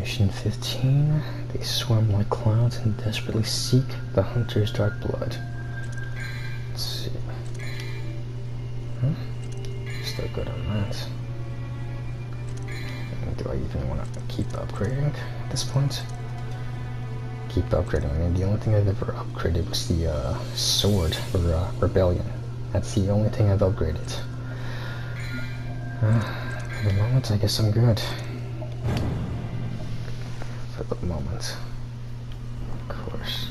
Mission 15. They swarm like clouds and desperately seek the hunter's dark blood. Let's see. Still good on that. And do I even want to keep upgrading at this point? Keep upgrading. I mean, the only thing I've ever upgraded was the sword for Rebellion. That's the only thing I've upgraded. For the moment, I guess I'm good. For the moment. Of course.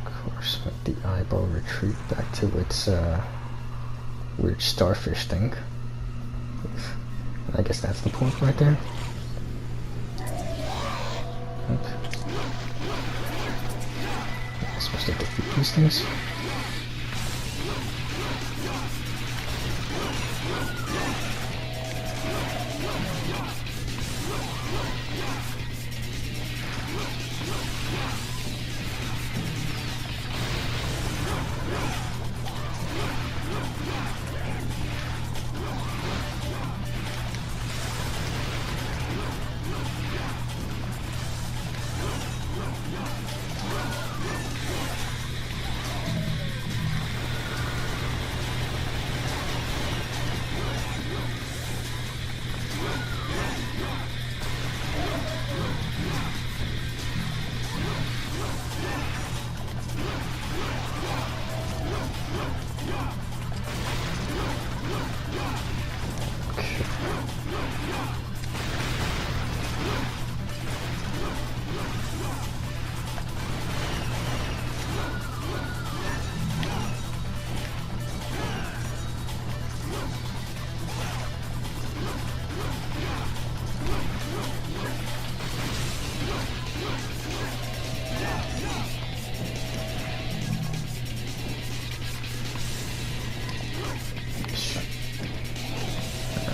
Of course, make the eyeball retreat back to its weird starfish thing. I guess that's the point right there. I'm supposed to defeat these things?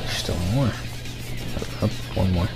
Still more. Up, one more.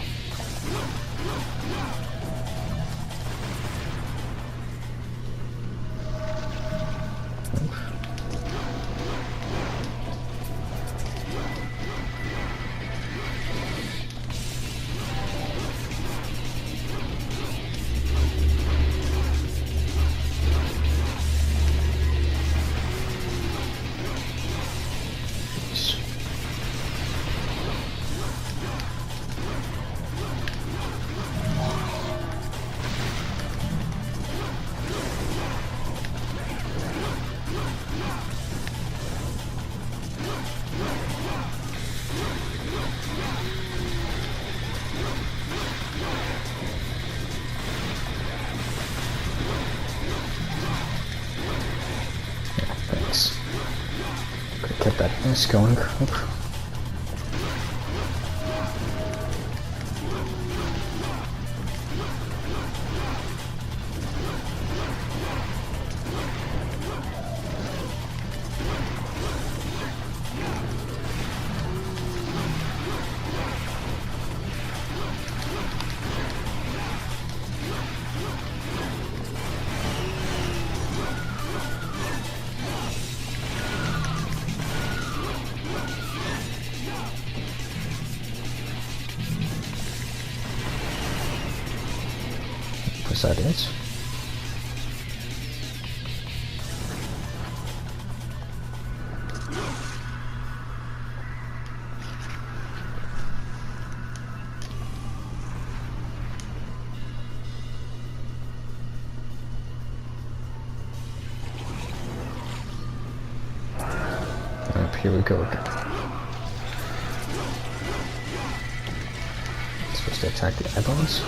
Get that mess going. Oop. That is. Here we go again. Supposed to attack the eyeballs.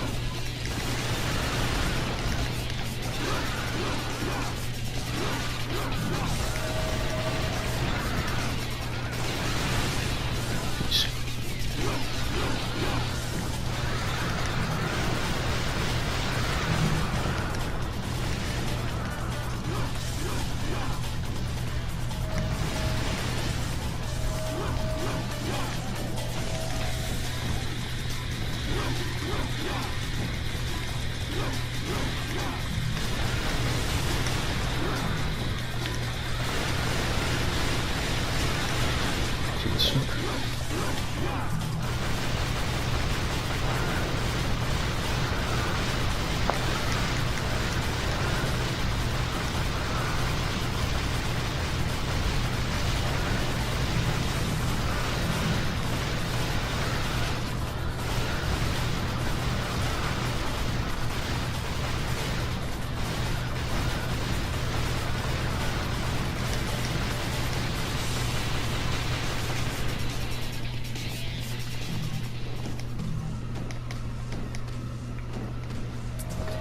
Jeez.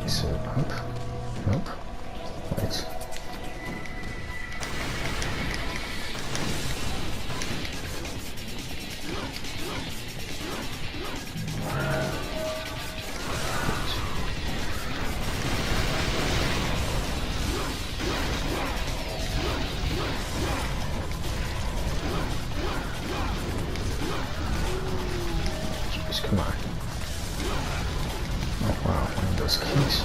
So, nope. Nope. Wait. Jeez, come on. Oh wow, one of those keys.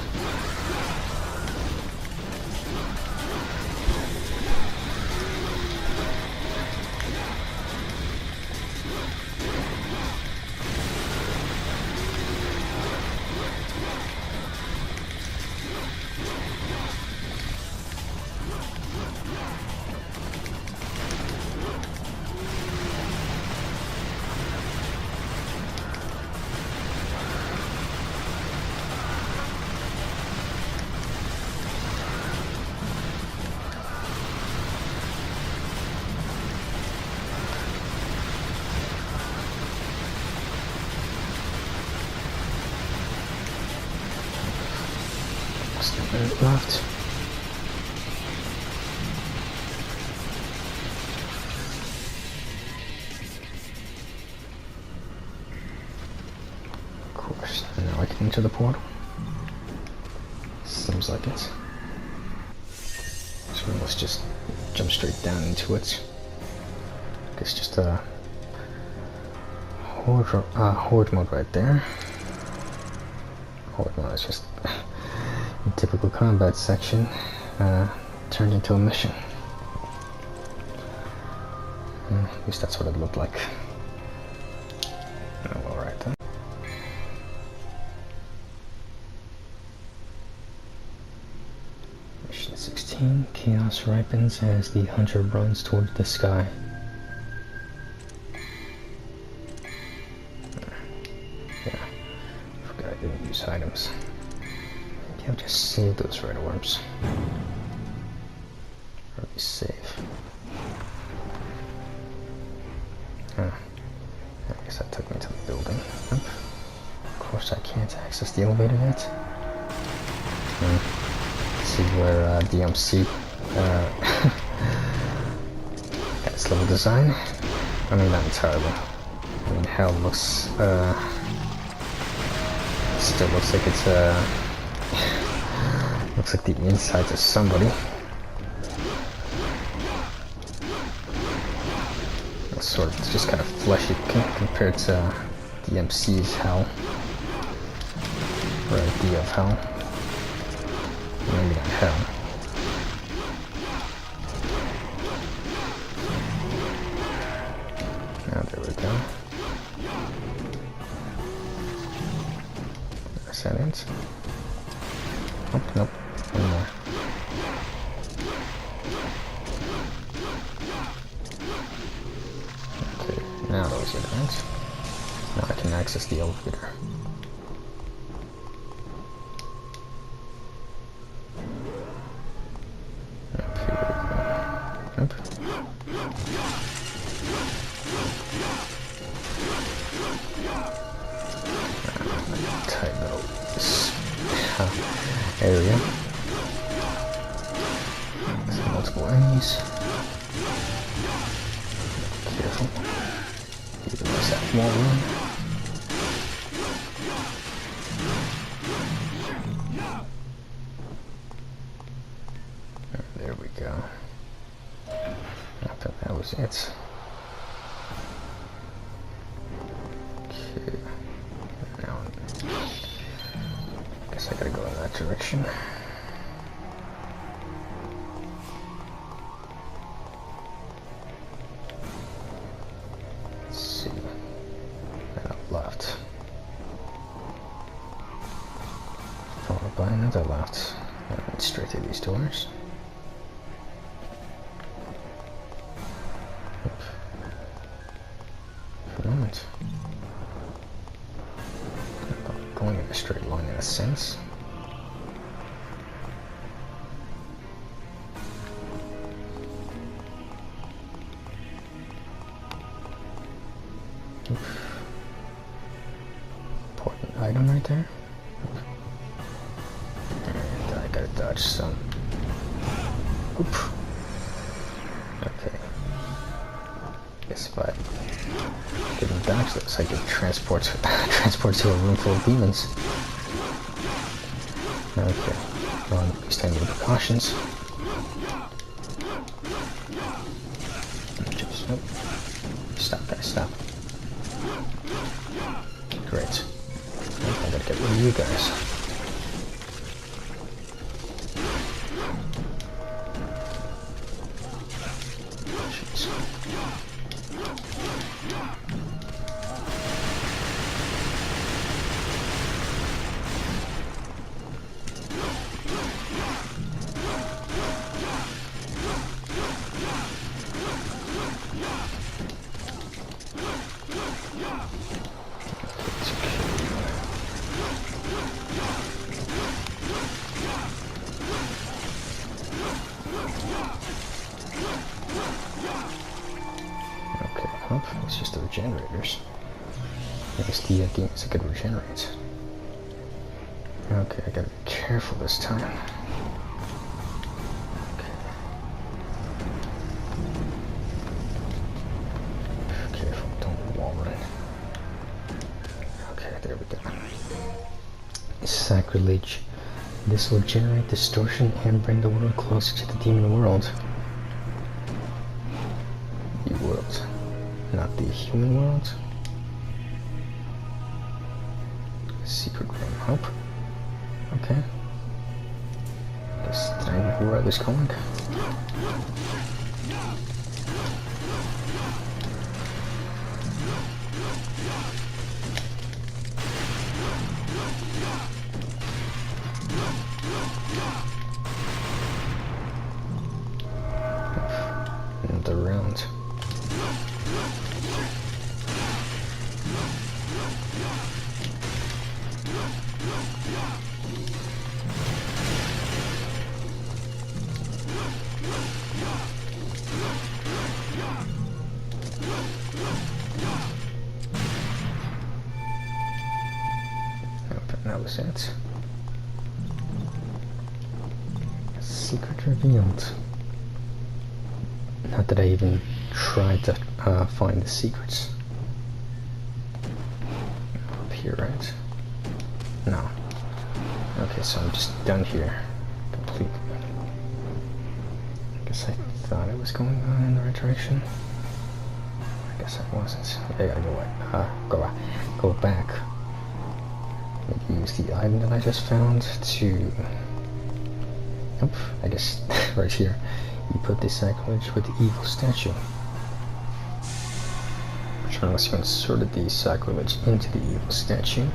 Left. Of course, and now I can enter the portal. Seems like it. So let's just jump straight down into it. I guess just a horde mode right there. Horde mode is just typical combat section turned into a mission. At least that's what it looked like. Oh, alright then. Mission 16. Chaos ripens as the hunter runs toward the sky. Yeah, forgot I didn't use items. I'll just save those red orbs. Or be safe. I guess that took me to the building. Yep. Of course I can't access the elevator yet. See where DMC its level design. I mean, not entirely. I mean, hell looks still looks like it's looks like the insides of somebody. It's sort of, it's just kind of fleshy compared to DMC's hell, or idea of hell. Maybe not hell. Now there we go. Is that it? Oh, nope. One more. Okay, now those are right. Now I can access the elevator. Up here we go. Up. Tight little area. There's multiple enemies. Careful. Even though that wall run. There we go. I thought that was it. Okay. Now, I guess I gotta go in that direction. Let's see. straight through these doors. For a moment. Going in a straight line in a sense. Important item right there. And I gotta dodge some. Oop. Okay. Guess if I didn't dodge this, I could transport to a room full of demons. Okay. Well, at least I need precautions. Just, nope. Stop, guys, stop. Great. I gotta get rid of you guys. Jeez. It's just the regenerators. I guess the demons could regenerate. Okay, I gotta be careful this time. Okay. Careful, don't wall run. Okay, there we go. Sacrilege. This will generate distortion and bring the world closer to the demon world. The world. Not the human world. Secret room. Hope. Okay. Guess did I know where I was going? Another round. That was it. Secret revealed. Not that I even tried to find the secrets. Up here, right? No. Okay, so I'm just done here. Completely. I guess I thought I was going in the right direction. I guess I wasn't. I gotta go back. Maybe use the item that I just found to... Nope, I guess right here. You put the sacrilege with the evil statue. Unless you inserted the sacrilege into the evil statue,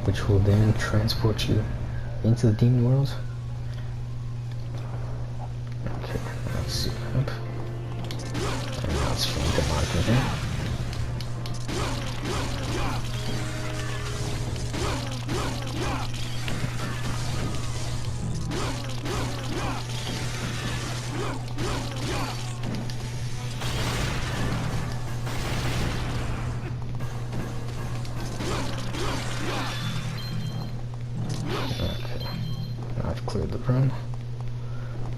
which will then transport you into the demon world. Okay, let's see. Nope. And now it's feeling demonic in here. Cleared the run,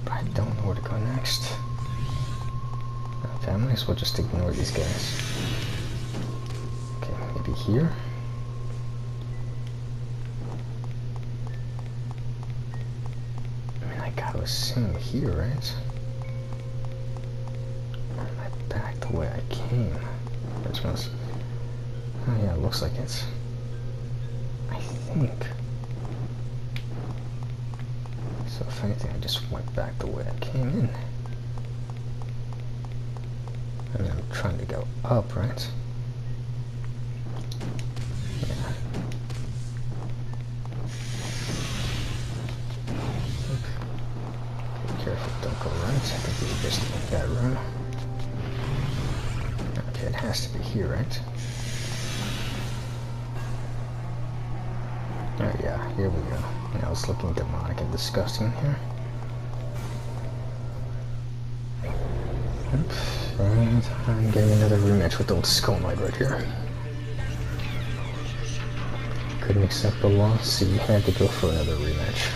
but I don't know where to go next. Okay, I might as well just ignore these guys. Okay, maybe here? I mean, I gotta assume here, right? Or am I back the way I came? Which one's... Oh yeah, it looks like it. I think. So if anything, I just went back the way I came in. I mean, I'm trying to go up, right? Yeah. Just in that room. Okay, it has to be here, right? Oh yeah, here we go. Now it's looking demonic and disgusting here. Right, I'm getting another rematch with old Skull Knight right here. Couldn't accept the loss, so you had to go for another rematch.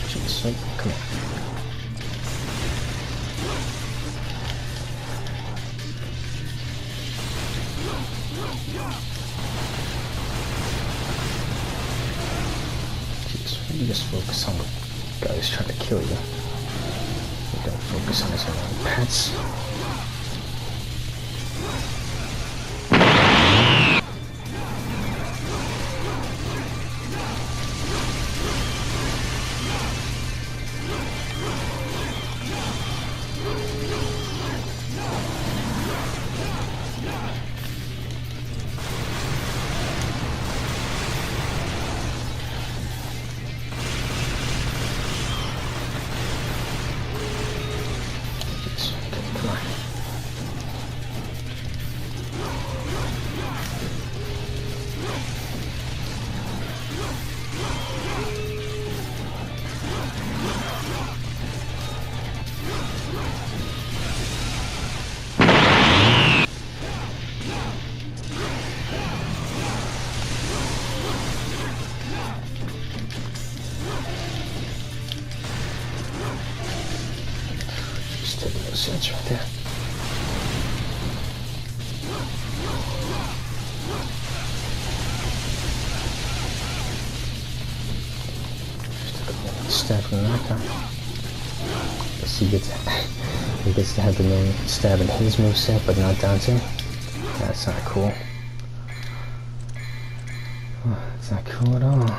Jeez, come on. Jeez, you just focus on the guy who's trying to kill you. You don't focus on his own pets. Sense right there. Stab from that guy. Guess he gets to have the main stab in his moveset, but not Dante. That's not cool. That's not cool at all.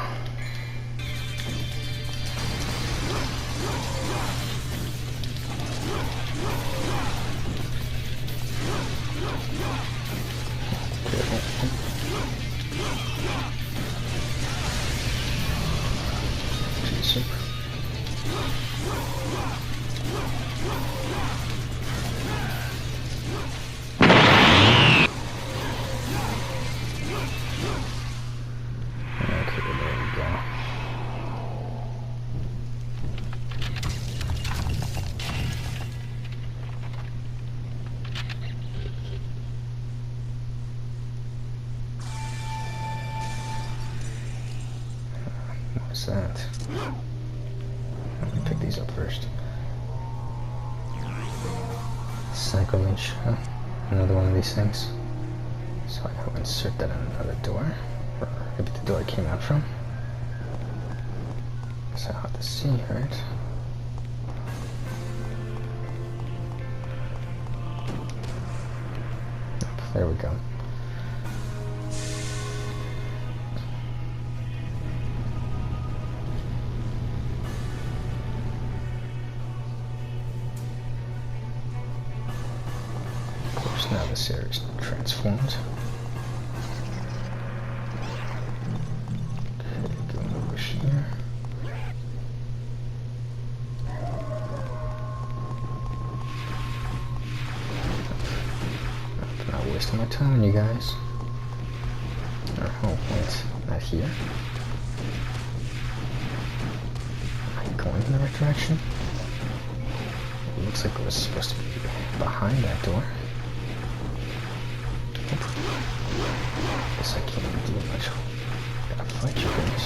What's that? Let me pick these up first. Sacrilege, huh? Another one of these things. So I gotta insert that in another door. Or maybe the door it came out from. That's hard to see, right? There we go. Now this area is transformed. Okay, going over here. I'm not wasting my time on you guys. Oh, wait, not here. Am I going in the right direction? It looks like it was supposed to be behind that door. Guess I can't even do much. Gotta fight you guys.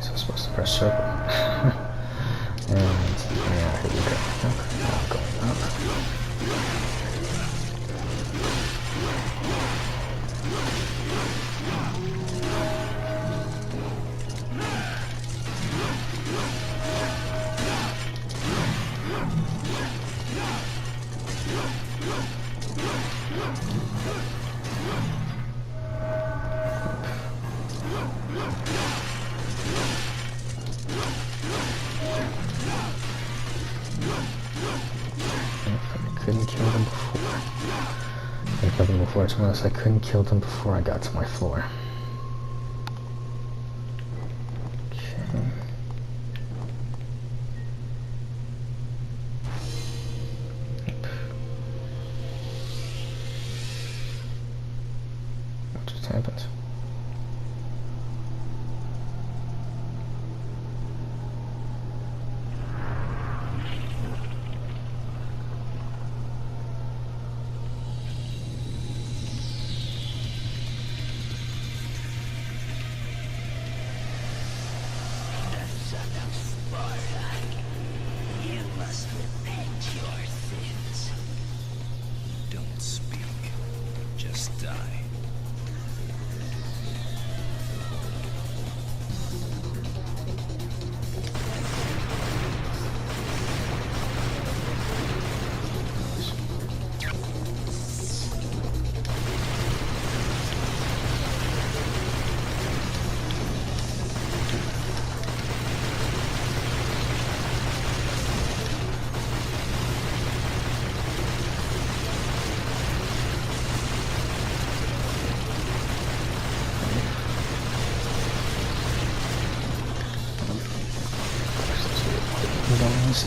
So I'm supposed to press circle. And yeah, here we go. Okay, now going up. Couldn't kill them before. I killed them before, to be honest, I couldn't kill them before I got to my floor. Okay. What just happened?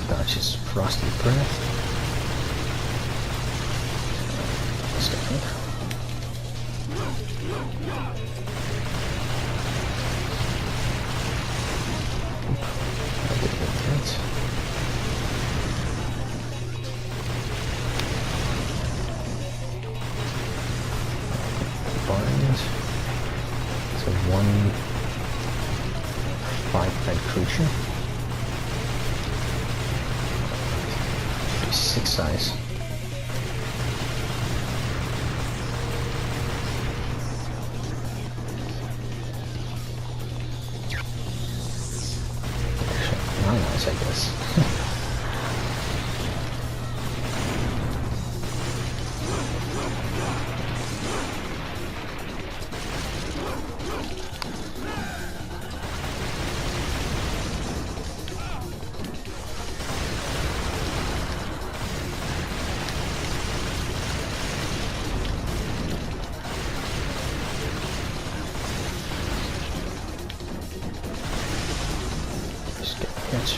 Dodge his frosty breath. Let's go. Bind to one 5-head creature. 6 size. Actually, 9 eyes, I guess. Catch.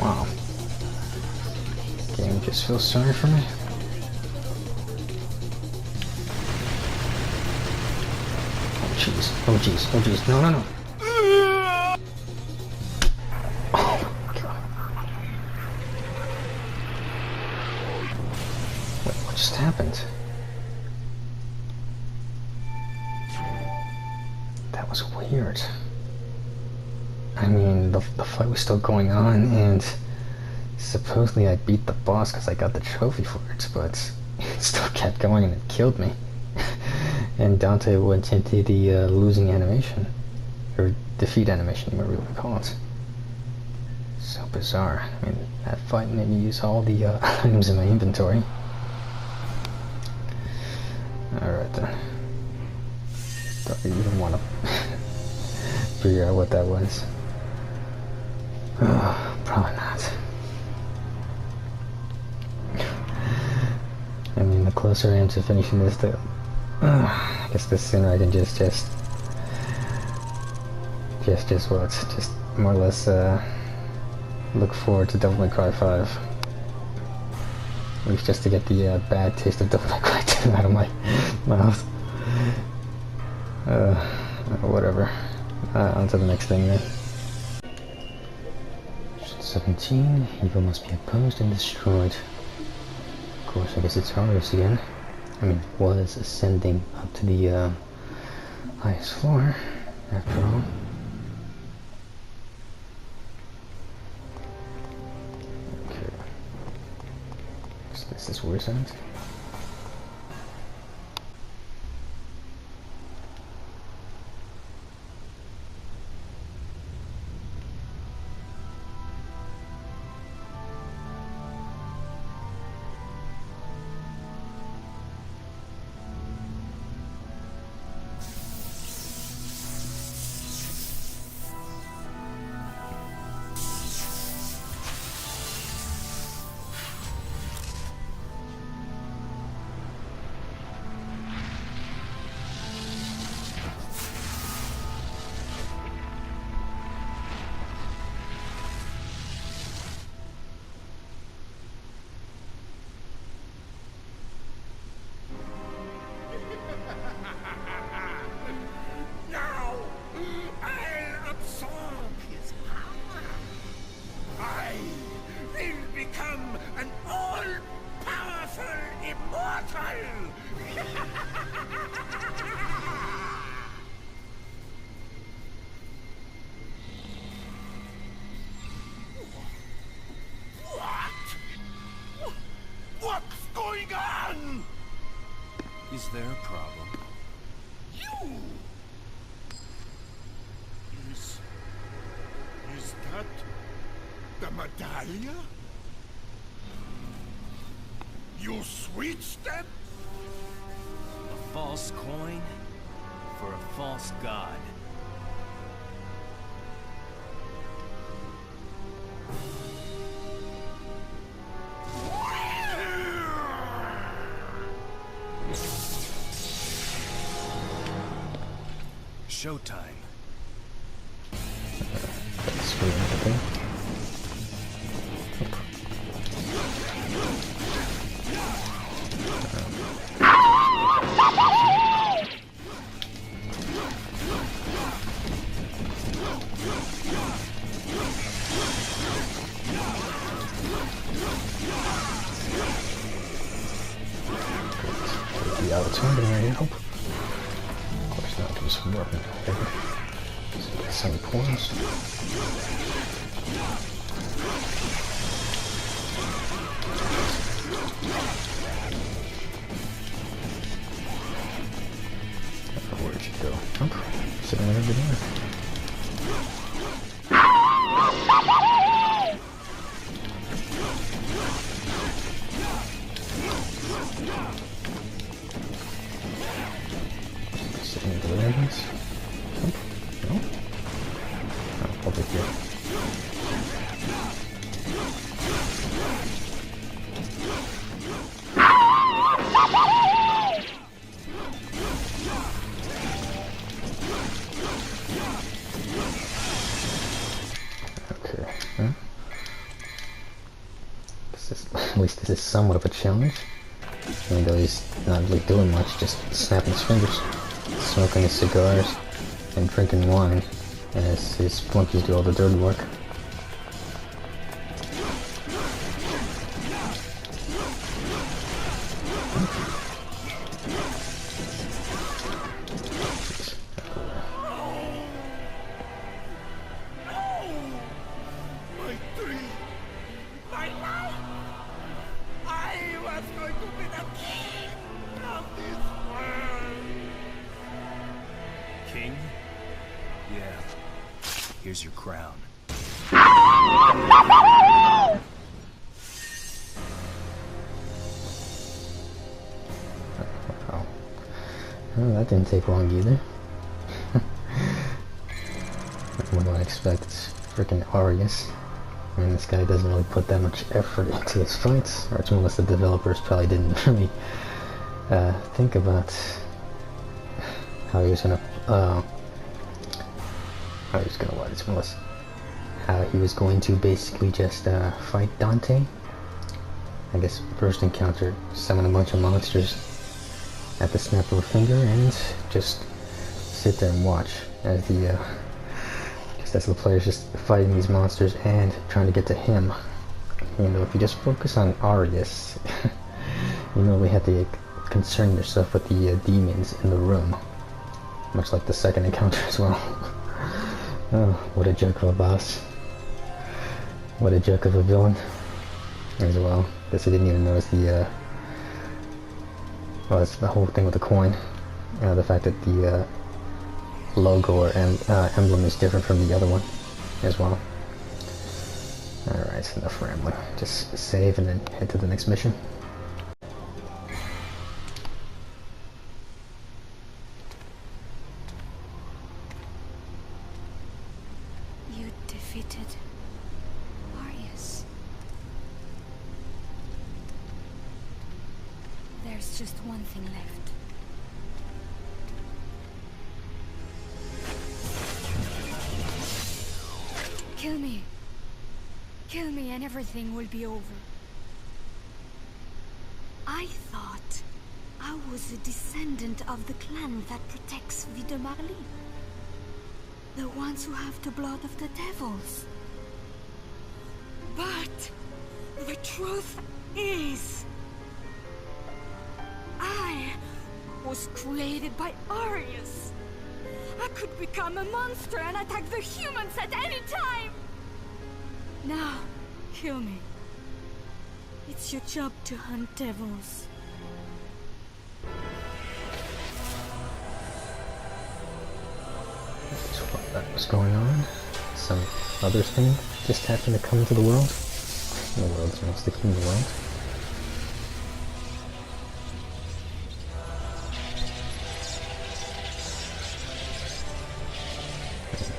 Wow. Game just feels sorry for me. Oh jeez. Oh jeez. Oh jeez. No, no, no. Oh god. Wait, what just happened? That was weird. I mean, the fight was still going on, and supposedly I beat the boss because I got the trophy for it, but it still kept going and it killed me. And Dante went into the losing animation, or defeat animation, whatever you want to call it. So bizarre. I mean, that fight made me use all the items in my inventory. Alright then. Don't even want to figure out what that was. Probably not. I mean, the closer I am to finishing this, the I guess the sooner I can just more or less look forward to Devil May Cry 5. At least just to get the bad taste of Devil May Cry 2 out of my mouth. Whatever. On to the next thing then. 17. Evil must be opposed and destroyed. Of course, I guess it's Horus again. I mean, was ascending up to the highest floor, after all. Okay. So this is where it's at. Is there a problem? You! Is that the medallia? You switched them? A false coin for a false god. showtime. That's really everything. The alternative right now. Of course not, give some work. Some points. Where'd you go? Oh, sitting over there. Sitting over there, I guess. No? Oh, over here. Okay. Huh? At least this is somewhat of a challenge. Even though he's not really doing much, just snapping his fingers, smoking his cigars, and drinking wine, as his flunkies do all the dirty work. My dream! My life! I was going to be the king of this world! King? Yeah. Here's your crown. Oh. Well, that didn't take long either. What do I expect? It's freaking Arius. I mean, this guy doesn't really put that much effort into his fights, or it's more or less the developers probably didn't really think about how he was gonna what? It's more or less how he was going to basically just fight Dante. I guess first encounter, summon a bunch of monsters at the snap of a finger, and just sit there and watch as the players just fighting these monsters and trying to get to him. You know, if you just focus on Arius, you really have to concern yourself with the demons in the room, much like the second encounter as well. Oh, what a jerk of a boss. What a jerk of a villain as well. Guess I didn't even notice the well, it's the whole thing with the coin. The fact that the logo or emblem is different from the other one as well. Alright, enough rambling. Just save and then head to the next mission. You defeated Arius. There's just one thing left. Kill me. Kill me and everything will be over. I thought I was a descendant of the clan that protects Vie de Marly. The ones who have the blood of the devils. But the truth is, I was created by Arius. I could become a monster and attack the humans at any time! Now, kill me. It's your job to hunt devils. That's what that was going on. Some other thing just happened to come into the world. The world's most human world.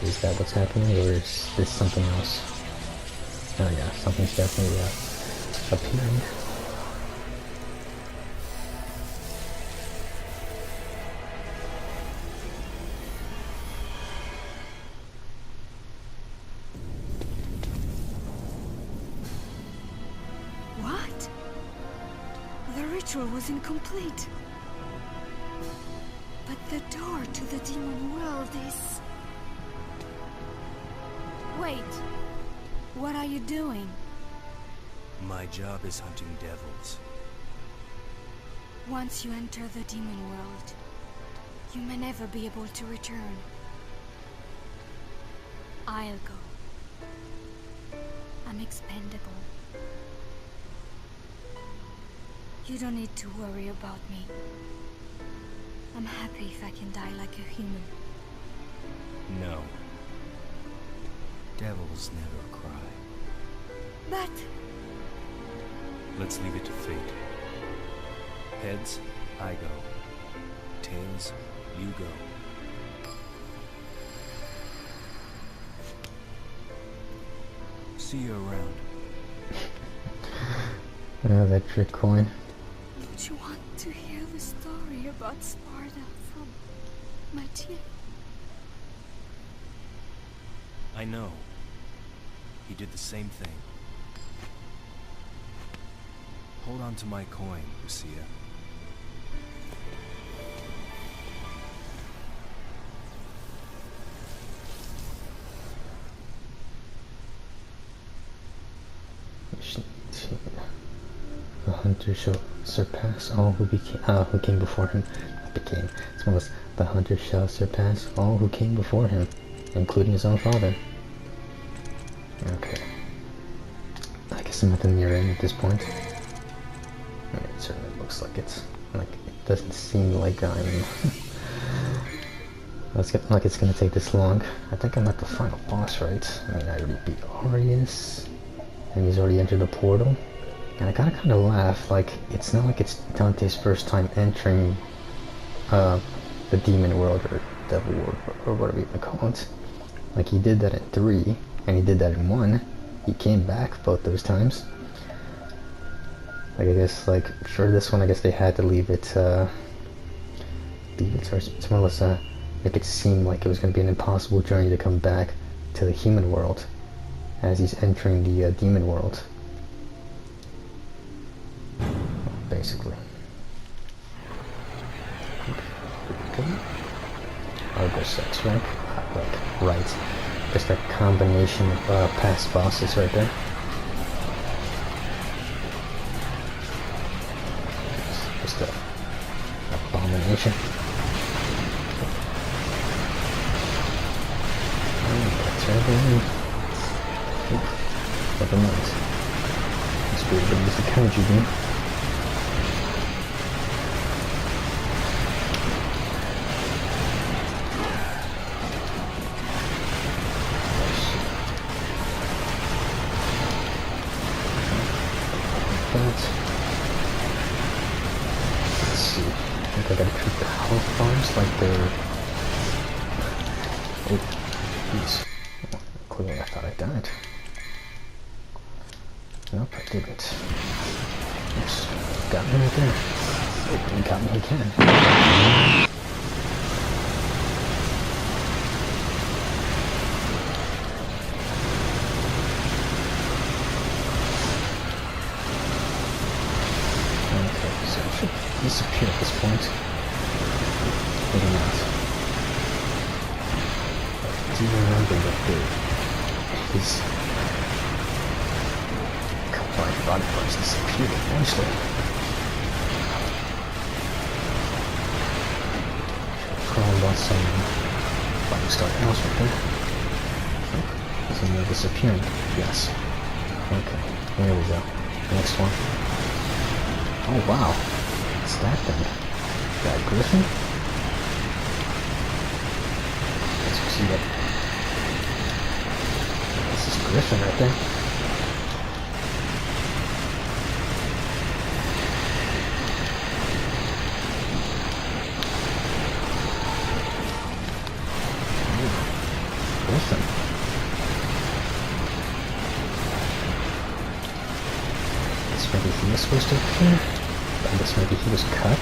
Is that what's happening, or is this something else? Oh yeah, something's definitely appearing. ritual was incomplete. But the door to the demon world is... Wait. What are you doing? My job is hunting devils. Once you enter the demon world, you may never be able to return. I'll go. I'm expendable. You don't need to worry about me. I'm happy if I can die like a human. No. Devils never cry. But... Let's leave it to fate. Heads, I go. Tails, you go. See you around. That trick coin. Don't you want to hear the story about Sparta from my team? I know. He did the same thing. Hold on to my coin, Lucia. The hunter shall surpass all who came before him. Became. As well as the hunter shall surpass all who came before him, including his own father. Okay. I guess I'm at the near end at this point. I mean, it certainly looks like it's like it doesn't seem like I'm. Like it's gonna take this long. I think I'm at the final boss, right? I mean, I already beat Arius, and he's already entered the portal. And I gotta kind of laugh. Like it's not like it's Dante's first time entering the demon world or devil world or whatever you want to call it. Like he did that in 3, and he did that in 1. He came back both those times. Like I guess, like for this one, I guess they had to leave it or it's more or less make it seem like it was going to be an impossible journey to come back to the human world as he's entering the demon world. Basically. Okay. Argo 6 rank. Like, right. Just that combination of past bosses right there. Just a abomination. Never mind. Let's be able to use the Kanji beam. Let's see. I think I gotta treat the health bars like they're... Oh, jeez. Clearly I thought I died. Nope, I didn't. Oops. Got me right there. Oh, you got me again. Okay, so it should disappear at this point. Maybe not. Do you remember that his combined body parts disappeared eventually? Crawling about some body starting else right there. Oh, there's another disappearing. Yes. Okay, there we go. Next one. Oh wow. What's that thing? That griffin? Let's see that. This is Griffin right there. Ooh, Griffin. I guess maybe he was supposed to appear. I guess maybe he was cut.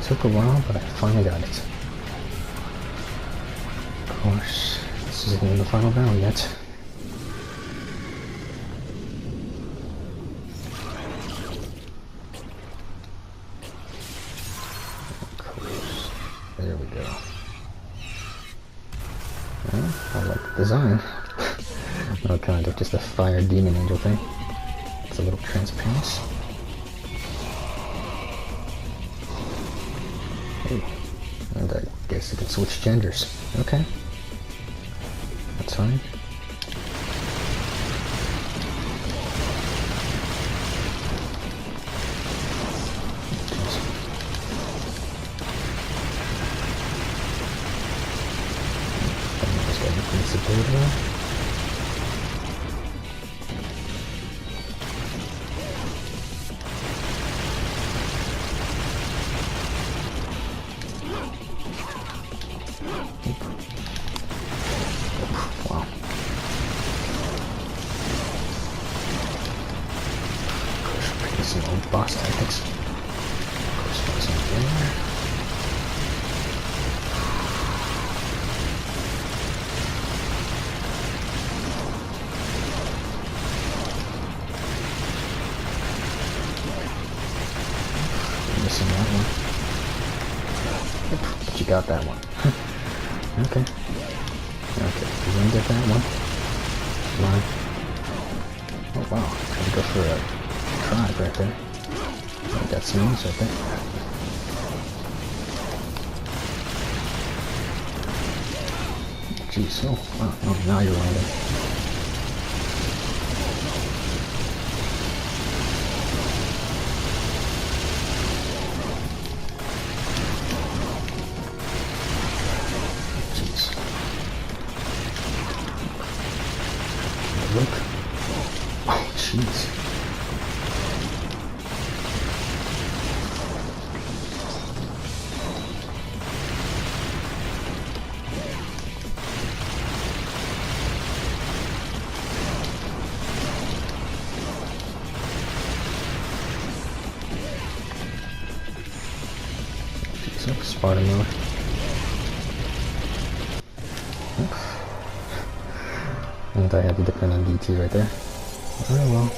Took a while, but I finally got it. Of course, this isn't even the final battle yet. Of course. There we go. Well, I like the design. No, kind of just a fire demon angel thing. It's a little transparent. Ooh. And I guess you can switch genders. Okay. That's fine. Just got invincibility. Wow. Some old boss tactics. Of course, wasn't there. Missing that one. Yep, but you got that one. Okay. Okay, you didn't get that one. Come on. Oh wow, trying to go for a tribe right there. I got some moves right there. Jeez, oh wow, oh, now you're landing. Jeez. Look. Oh, jeez. Jeez, Sparta mode. And I had to depend on DT right there. Oh well.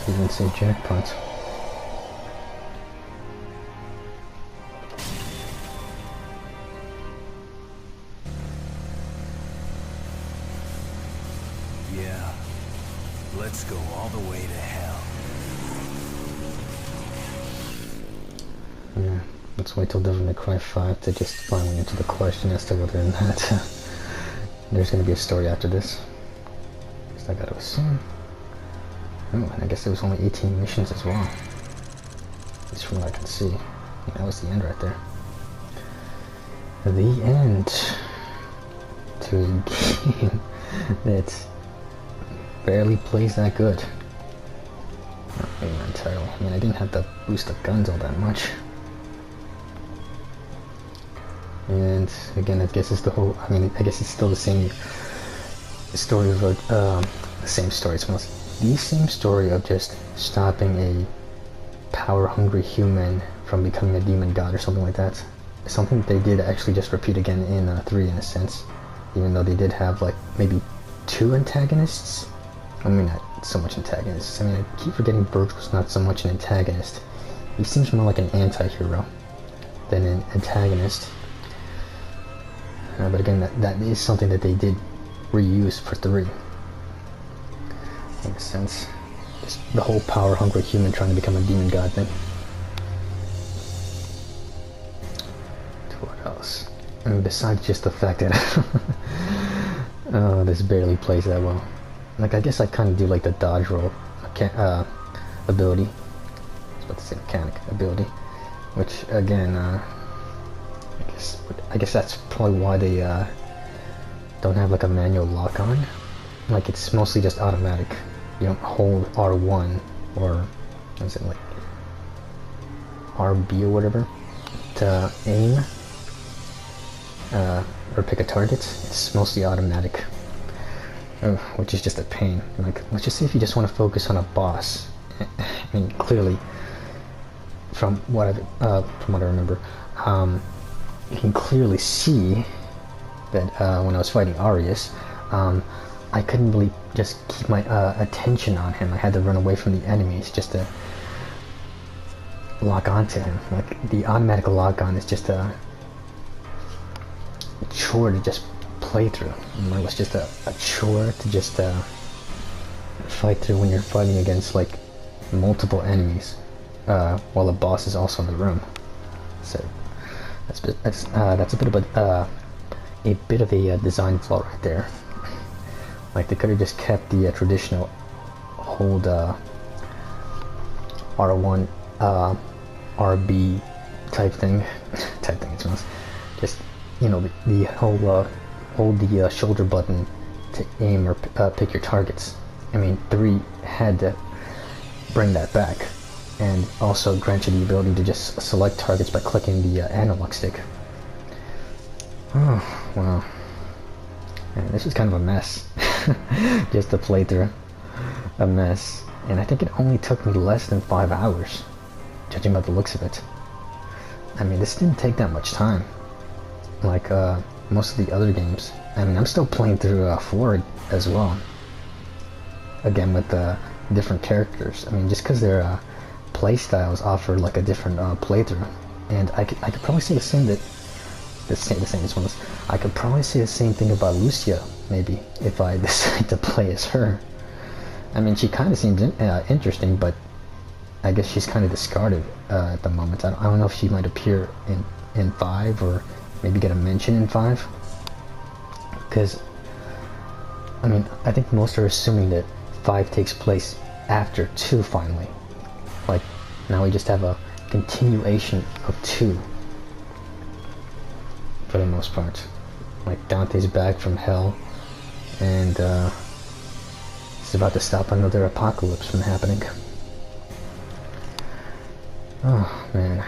Even say jackpot. Yeah. Let's go all the way to hell. Yeah, let's wait till Devil May Cry 5 to just finally answer the question as to whether or not there's going to be a story after this. At least I gotta assume. Oh, and I guess there was only 18 missions as well. At least from what I can see. Yeah, that was the end right there. The end to a game that barely plays that good. Maybe not entirely. I mean, I didn't have to boost the guns all that much. And again, I guess it's the whole. I mean, I guess it's still the same story of the same story. It's almost the same story of just stopping a power-hungry human from becoming a demon god or something like that. Something that they did actually just repeat again in 3 in a sense, even though they did have like maybe 2 antagonists. I mean, not so much antagonists. I mean, I keep forgetting Birch was not so much an antagonist. He seems more like an anti-hero than an antagonist. But again, that is something that they did reuse for 3. Makes sense. Just the whole power-hungry human trying to become a demon god thing. What else? I mean, besides just the fact that this barely plays that well. Like, I guess I kind of do like the dodge roll ability. I was about to say mechanic ability, which again, I guess that's probably why they don't have like a manual lock on. Like, it's mostly just automatic. You don't hold R1 or what is it, like RB or whatever to aim or pick a target. It's mostly automatic, which is just a pain. Like, let's just say if you just want to focus on a boss. I mean, clearly, from what I remember, you can clearly see that when I was fighting Arius, I couldn't really just keep my attention on him. I had to run away from the enemies just to lock onto him. Like, the automatic lock on is just a chore to just play through. And it was just a chore to just fight through when you're fighting against like multiple enemies while the boss is also in the room. So that's a bit of a design flaw right there. Like, they could have just kept the traditional hold R1 RB type thing. It smells. Just, you know, the whole hold the shoulder button to aim or pick your targets. I mean, 3 had to bring that back, and also grant you the ability to just select targets by clicking the analog stick. Oh, wow. Man, this is kind of a mess. Just to play through. A mess. And I think it only took me less than 5 hours, judging by the looks of it. I mean, this didn't take that much time. Like, most of the other games. I mean, I'm still playing through 4 as well. Again, with different characters. I mean, just because their playstyles offer like a different playthrough. And I could probably say the same as one. I could probably say the same thing about Lucia, maybe, if I decide to play as her. I mean, she kind of seems interesting, but I guess she's kind of discarded at the moment. I don't know if she might appear in 5 or maybe get a mention in 5. Because, I mean, I think most are assuming that 5 takes place after 2 finally. Like, now we just have a continuation of 2. For the most part. Like, Dante's back from hell, and it's about to stop another apocalypse from happening. Oh, man.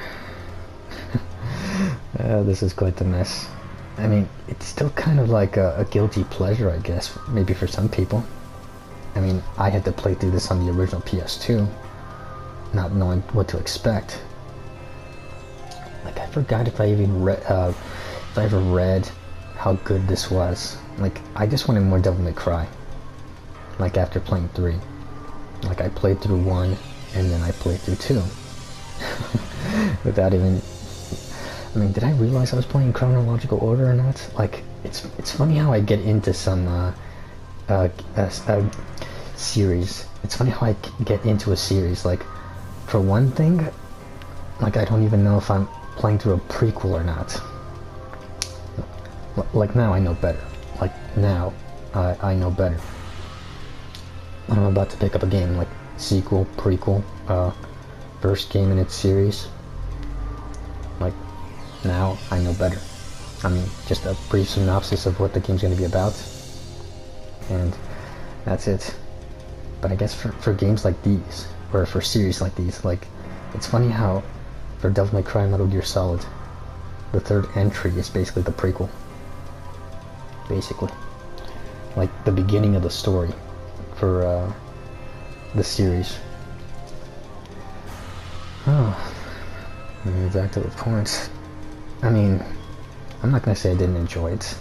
This is quite the mess. I mean, it's still kind of like a guilty pleasure, I guess, maybe for some people. I mean, I had to play through this on the original PS2, not knowing what to expect. Like, I forgot if I even if I ever read how good this was. Like, I just wanted more Devil May Cry. Like, after playing 3. Like, I played through 1, and then I played through 2. Without even... I mean, did I realize I was playing in chronological order or not? Like, it's funny how I get into some series. It's funny how I get into a series. Like, for one thing, like, I don't even know if I'm playing through a prequel or not. Like, now I know better. Like, now I know better. When I'm about to pick up a game, like sequel, prequel, first game in its series, like, now I know better. I mean, just a brief synopsis of what the game's going to be about, and that's it. But I guess for games like these, or for series like these, like, it's funny how for Devil May Cry and Metal Gear Solid, the 3rd entry is basically the prequel. Basically. Like, the beginning of the story for the series. Oh, back to the point. I mean, I'm not gonna say I didn't enjoy it.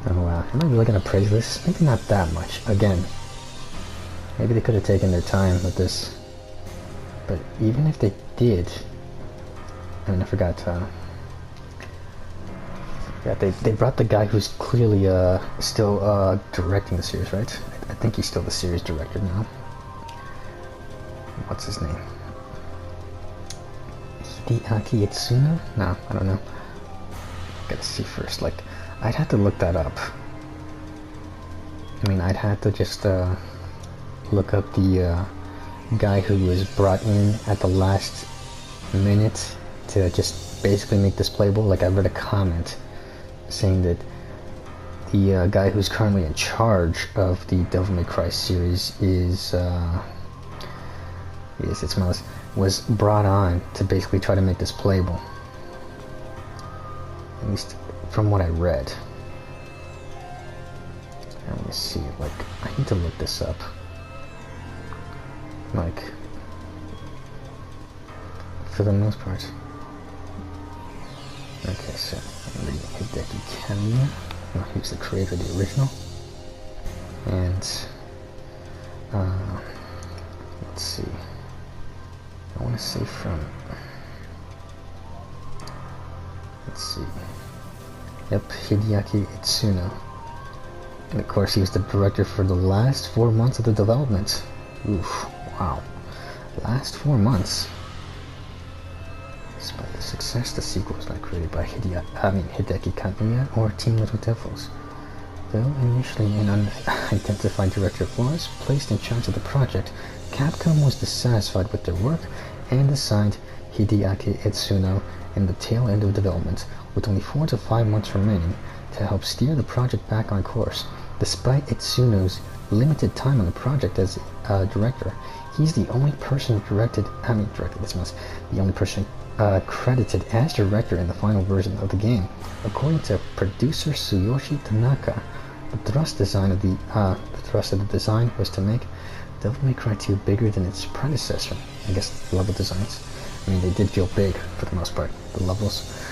Oh wow, am I really gonna praise this? Maybe not that much. Again, maybe they could have taken their time with this. But even if they did, I mean, I forgot. Yeah, they brought the guy who's clearly still directing the series, right? I think he's still the series director now. What's his name? Hideaki Itsuna? No, I don't know. Gotta see first. Like, I'd have to look that up. I mean, I'd have to just look up the guy who was brought in at the last minute to just basically make this playable. Like, I read a comment saying that the guy who's currently in charge of the Devil May Cry series is yes, it's Mellis, was brought on to basically try to make this playable. At least from what I read. Let me see, like, I need to look this up. Like, for the most part. Okay, so I'm reading Hideki Kamiya. No, he was the creator of the original. And, let's see. I want to say from, let's see. Yep, Hideaki Itsuno. And of course, he was the director for the last 4 months of the development. Oof, wow. Last 4 months. Despite the success, the sequel was not created by Hideki Kamiya or Teamless with Devils. Though initially an unidentified director was placed in charge of the project, Capcom was dissatisfied with their work and assigned Hideaki Itsuno in the tail end of development, with only 4 to 5 months remaining, to help steer the project back on course. Despite Itsuno's limited time on the project as director, he's the only person the only person credited as director in the final version of the game. According to producer Tsuyoshi Tanaka, the thrust of the design was to make Devil May Cry 2 bigger than its predecessor. I guess the level designs. I mean, they did feel big for the most part. The levels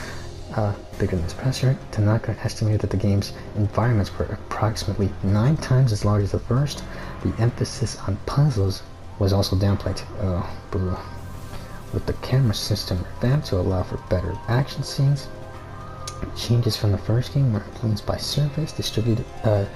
bigger than its predecessor. Tanaka estimated that the game's environments were approximately 9 times as large as the first. The emphasis on puzzles was also downplayed. With the camera system revamped to allow for better action scenes. Changes from the first game were influenced by surveys distributed by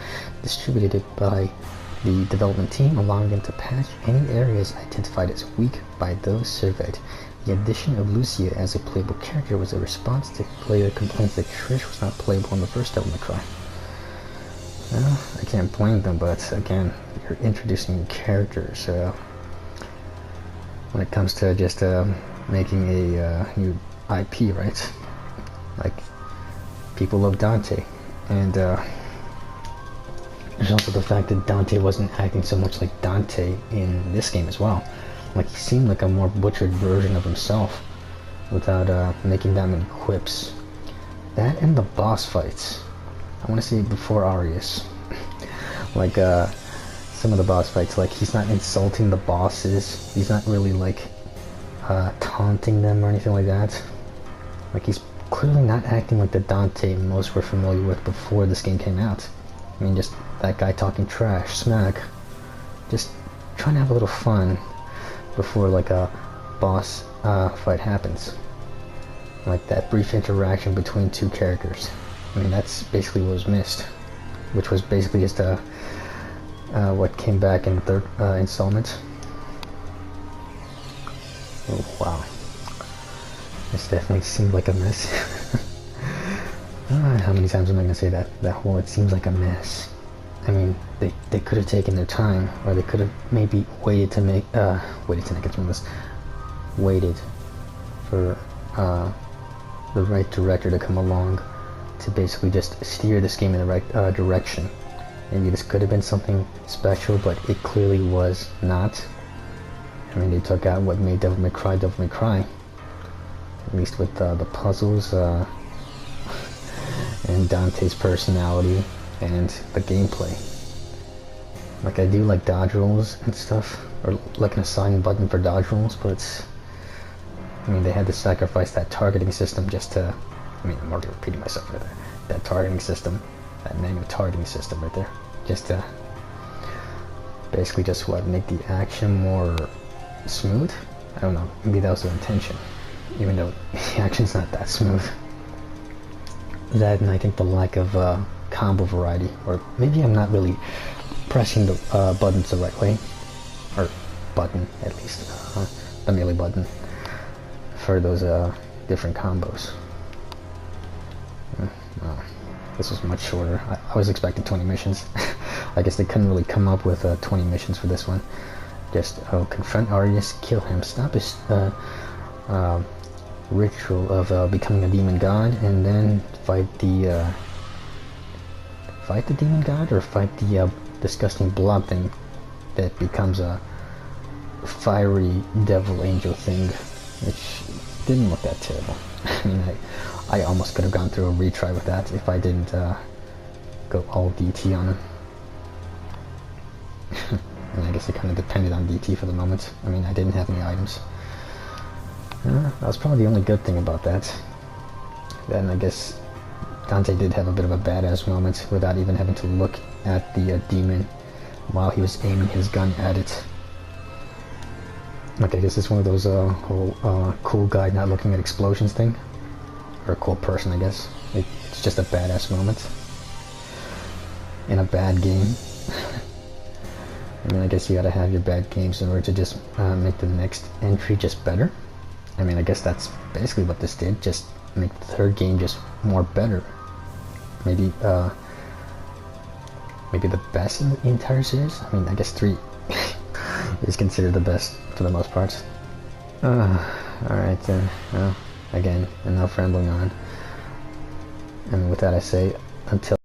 the development team, allowing them to patch any areas identified as weak by those surveyed. The addition of Lucia as a playable character was a response to player complaints that Trish was not playable in the first Devil May Cry. Well, I can't blame them, but again, you're introducing new characters. When it comes to just making a new IP, right? Like, people love Dante, and there's also the fact that Dante wasn't acting so much like Dante in this game as well. Like, he seemed like a more butchered version of himself without making that many quips. That and the boss fights. I want to say before Arius. Like, some of the boss fights, like, he's not insulting the bosses. He's not really, like, taunting them or anything like that. Like, he's clearly not acting like the Dante most were familiar with before this game came out. I mean, just that guy talking trash, smack. Just trying to have a little fun before, like, a boss fight happens. Like, that brief interaction between two characters. I mean, that's basically what was missed. Which was basically just what came back in the third installment. Oh, wow. This definitely seemed like a mess. How many times am I going to say that? That whole, it seems like a mess. I mean, they could have taken their time, or they could have maybe waited to make it from this. Waited for the right director to come along to basically just steer this game in the right direction. Maybe this could have been something special, but it clearly was not. I mean, they took out what made Devil May Cry Devil May Cry. At least with the puzzles, and Dante's personality, and the gameplay. Like, I do like dodge rolls and stuff, or like an assign button for dodge rolls, but I mean, they had to sacrifice that targeting system just to, I mean, I'm already repeating myself right there. That targeting system, that manual targeting system right there, just to basically just make the action more smooth. I don't know, maybe that was the intention, even though the action's not that smooth. That, and I think the lack of combo variety, or maybe I'm not really pressing the buttons the right way, or button at least, the melee button for those different combos. This was much shorter. I was expecting 20 missions. I guess they couldn't really come up with 20 missions for this one. Just confront Arius, kill him, stop his ritual of becoming a demon god, and then fight the demon god, or fight the disgusting blob thing that becomes a fiery devil angel thing, which didn't look that terrible. I mean, I almost could have gone through a retry with that if I didn't go all DT on him. And I guess it kind of depended on DT for the moment. I mean, I didn't have any items. That was probably the only good thing about that. Then I guess Dante did have a bit of a badass moment without even having to look at the demon while he was aiming his gun at it. Like, I guess it's one of those whole cool guy not looking at explosions thing. Or a cool person, I guess. It's just a badass moment in a bad game. I mean, I guess you gotta have your bad games in order to just make the next entry just better. I mean, I guess that's basically what this did, just make the third game just more better. Maybe the best in the entire series? I mean, I guess 3 is considered the best for the most part. Alright then, well, again, enough rambling on. And with that I say, until